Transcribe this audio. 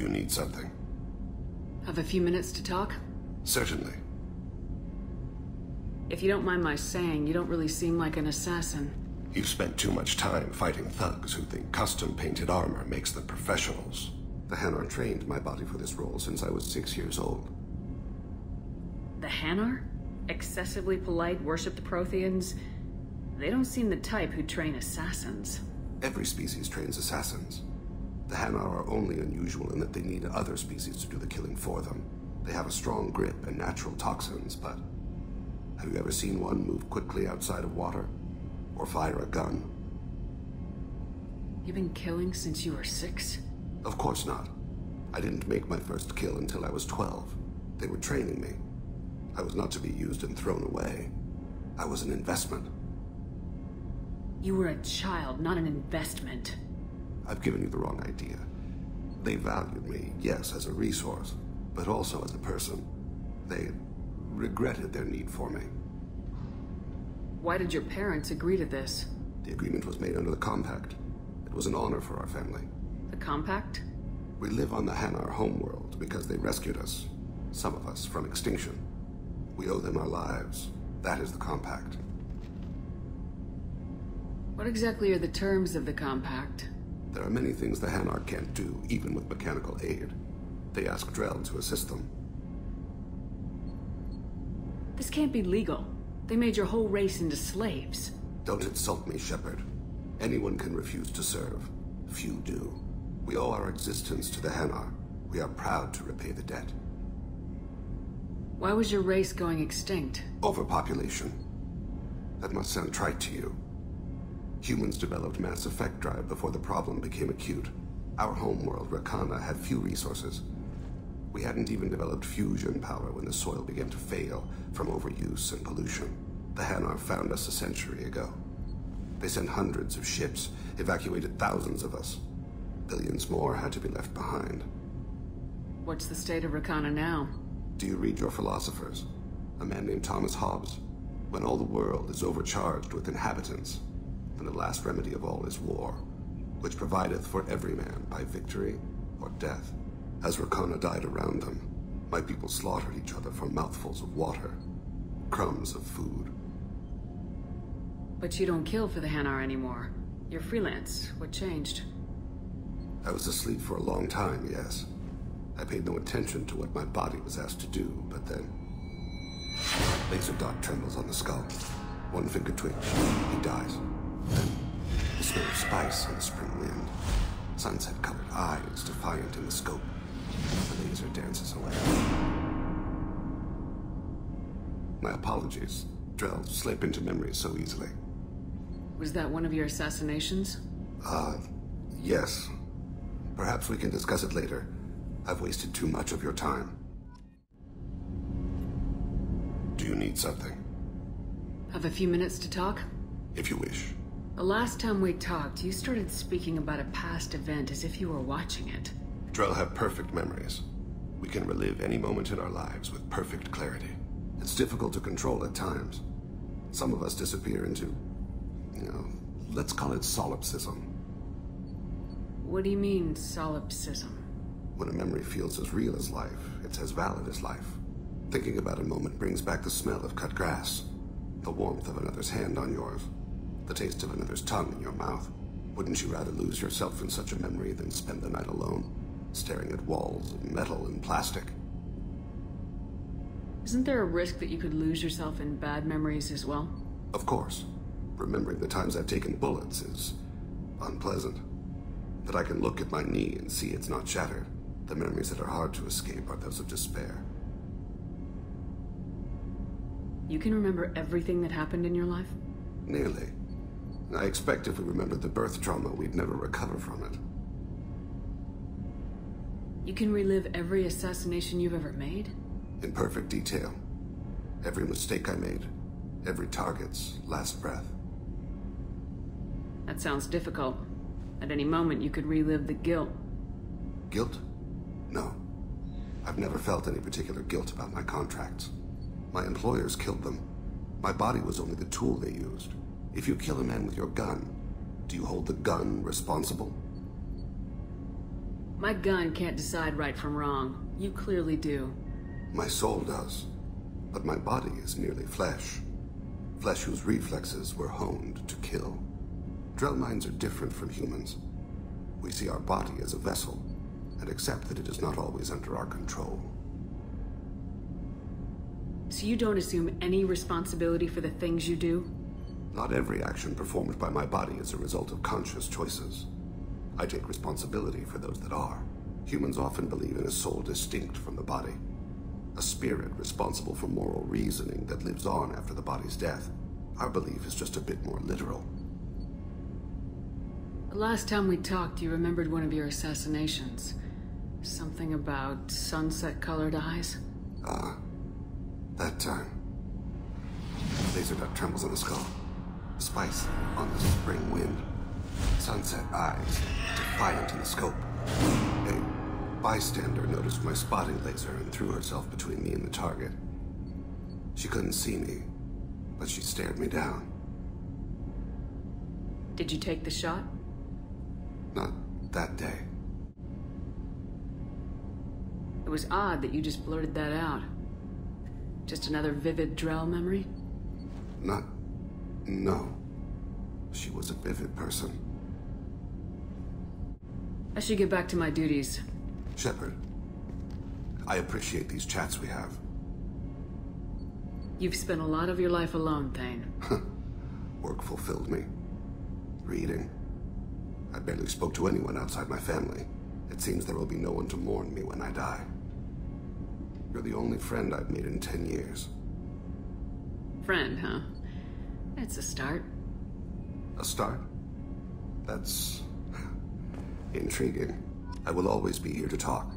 you need something? Have a few minutes to talk? Certainly. If you don't mind my saying, you don't really seem like an assassin. You've spent too much time fighting thugs who think custom-painted armor makes them professionals. The Hanar trained my body for this role since I was 6 years old. The Hanar? Excessively polite, worship the Protheans? They don't seem the type who train assassins. Every species trains assassins. The Hanar are only unusual in that they need other species to do the killing for them. They have a strong grip and natural toxins, but have you ever seen one move quickly outside of water? Or fire a gun? You've been killing since you were 6? Of course not. I didn't make my first kill until I was 12. They were training me. I was not to be used and thrown away. I was an investment. You were a child, not an investment. I've given you the wrong idea. They valued me, yes, as a resource, but also as a person. They regretted their need for me. Why did your parents agree to this? The agreement was made under the Compact. It was an honor for our family. The Compact? We live on the Hanar homeworld because they rescued us, some of us, from extinction. We owe them our lives. That is the Compact. What exactly are the terms of the Compact? There are many things the Hanar can't do, even with mechanical aid. They ask Drell to assist them. This can't be legal. They made your whole race into slaves. Don't insult me, Shepard. Anyone can refuse to serve. Few do. We owe our existence to the Hanar. We are proud to repay the debt. Why was your race going extinct? Overpopulation. That must sound trite to you. Humans developed mass effect drive before the problem became acute. Our homeworld, Rakana, had few resources. We hadn't even developed fusion power when the soil began to fail from overuse and pollution. The Hanar found us a century ago. They sent hundreds of ships, evacuated thousands of us. Billions more had to be left behind. What's the state of Rakana now? Do you read your philosophers? A man named Thomas Hobbes. When all the world is overcharged with inhabitants, and the last remedy of all is war, which provideth for every man by victory or death. As Rakana died around them, my people slaughtered each other for mouthfuls of water, crumbs of food. But you don't kill for the Hanar anymore. You're freelance. What changed? I was asleep for a long time, yes. I paid no attention to what my body was asked to do, but then... Laser dot trembles on the skull. One finger twitch. He dies. Then, the smell of spice on the spring wind. Sunset-colored eyes defiant in the scope. The laser dances away. My apologies. Drell slip into memory so easily. Was that one of your assassinations? Yes. Perhaps we can discuss it later. I've wasted too much of your time. Do you need something? Have a few minutes to talk? If you wish. The last time we talked, you started speaking about a past event as if you were watching it. Drell have perfect memories. We can relive any moment in our lives with perfect clarity. It's difficult to control at times. Some of us disappear into, let's call it solipsism. What do you mean, solipsism? When a memory feels as real as life, it's as valid as life. Thinking about a moment brings back the smell of cut grass, the warmth of another's hand on yours, the taste of another's tongue in your mouth. Wouldn't you rather lose yourself in such a memory than spend the night alone, staring at walls of metal and plastic? Isn't there a risk that you could lose yourself in bad memories as well? Of course. Remembering the times I've taken bullets is unpleasant. But I can look at my knee and see it's not shattered. The memories that are hard to escape are those of despair. You can remember everything that happened in your life? Nearly. I expect if we remembered the birth trauma, we'd never recover from it. You can relive every assassination you've ever made? In perfect detail. Every mistake I made. Every target's last breath. That sounds difficult. At any moment, you could relive the guilt. Guilt? No. I've never felt any particular guilt about my contracts. My employers killed them. My body was only the tool they used. If you kill a man with your gun, do you hold the gun responsible? My gun can't decide right from wrong. You clearly do. My soul does. But my body is merely flesh. Flesh whose reflexes were honed to kill. Drell minds are different from humans. We see our body as a vessel, and accept that it is not always under our control. So you don't assume any responsibility for the things you do? Not every action performed by my body is a result of conscious choices. I take responsibility for those that are. Humans often believe in a soul distinct from the body. A spirit responsible for moral reasoning that lives on after the body's death. Our belief is just a bit more literal. The last time we talked, you remembered one of your assassinations. Something about sunset-colored eyes? That time. Laser dot trembles on the skull. Spice on the spring wind. Sunset eyes, defiant in the scope. A bystander noticed my spotting laser and threw herself between me and the target. She couldn't see me, but she stared me down. Did you take the shot? Not that day. It was odd that you just blurted that out. Just another vivid Drell memory? No. She was a vivid person. I should get back to my duties. Shepard, I appreciate these chats we have. You've spent a lot of your life alone, Thane. Work fulfilled me. Reading. I barely spoke to anyone outside my family. It seems there will be no one to mourn me when I die. You're the only friend I've made in 10 years. Friend, huh? It's a start. A start? That's intriguing. I will always be here to talk.